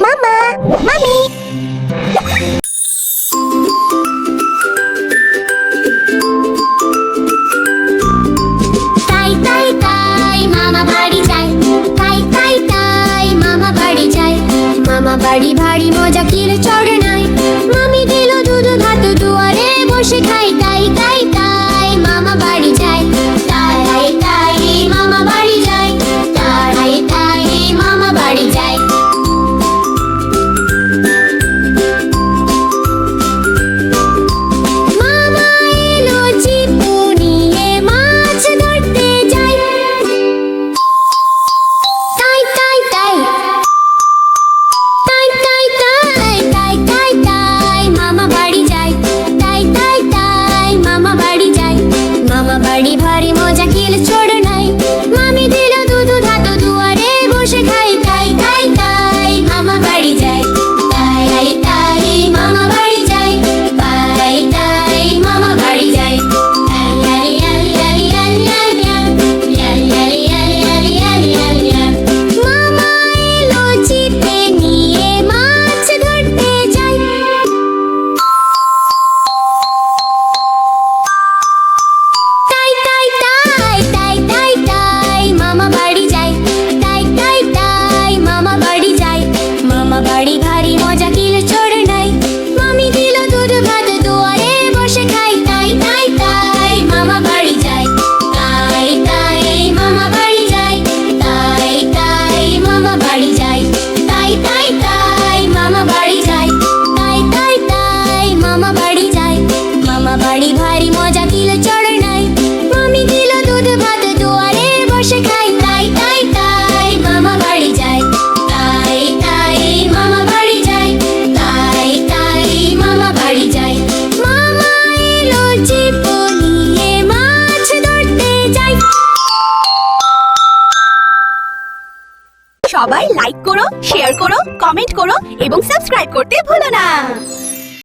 মামা, মামি। তাই তাই তাই মামা বাড়ি যায়, তাই তাই তাই মামা বাড়ি যায়। মামা বাড়ি ভারী মজা কিল চড়ে নাই, মামি দিল দুধ ভাত দুয়ারে বসে খাই। তাই তাই তাই মামা বাড়ি যায়, তাই তাই মামা বাড়ি যায়, তাই তাই মামা বাড়ি যায়। মামা এলো চিপু নিয়ে মাছ ধরতে যায়। তাই তাই তাই তাই তাই তাই তাই তাই তাই মামা বাড়ি যায়, তাই তাই তাই মামা বাড়ি যায়। মামা বাড়ি ভারী মজা কিল ছোড় নাই, মামি দিল দুধ ভাত দুয়ারে বসে খাই। তাই তাই তাই মামা বাড়ি যায়, তাই তাই মামা বাড়ি যায়, তাই তাই মামা বাড়ি যায়। মামা এলো চিপে নিয়ে মাছ ধরতে যায়। তাই তাই তাই তাই তাই তাই মামা বাড়ি যায়, তাই তাই তাই মামা বাড়ি যায়। মামা বাড়ি ভারী মজা কিল ছোড়ে নাই, মামি দিল দুধ ভাত দুয়ারে বসে খাই। তাই তাই তাই মামা বাড়ি যায়, তাই তাই মামা বাড়ি যায়, তাই তাই মামা বাড়ি যায়, তাই তাই তাই মামা বাড়ি যায়, তাই তাই তাই মামা বাড়ি যায়। মামা বাড়ি ভারী মজা কিল চড়ে নাই, মামি দিল দুধ ভাত দুয়ারে বসে খাই। তাই তাই তাই মামা বাড়ি যায়, তাই তাই মামা বাড়ি যায়, তাই তাই মামা বাড়ি যায়। মামা এলো চিপু নিয়ে মাছ ধরতে যায়। সবাই লাইক করো, শেয়ার করো, কমেন্ট করো এবং সাবস্ক্রাইব করতে ভুলো না।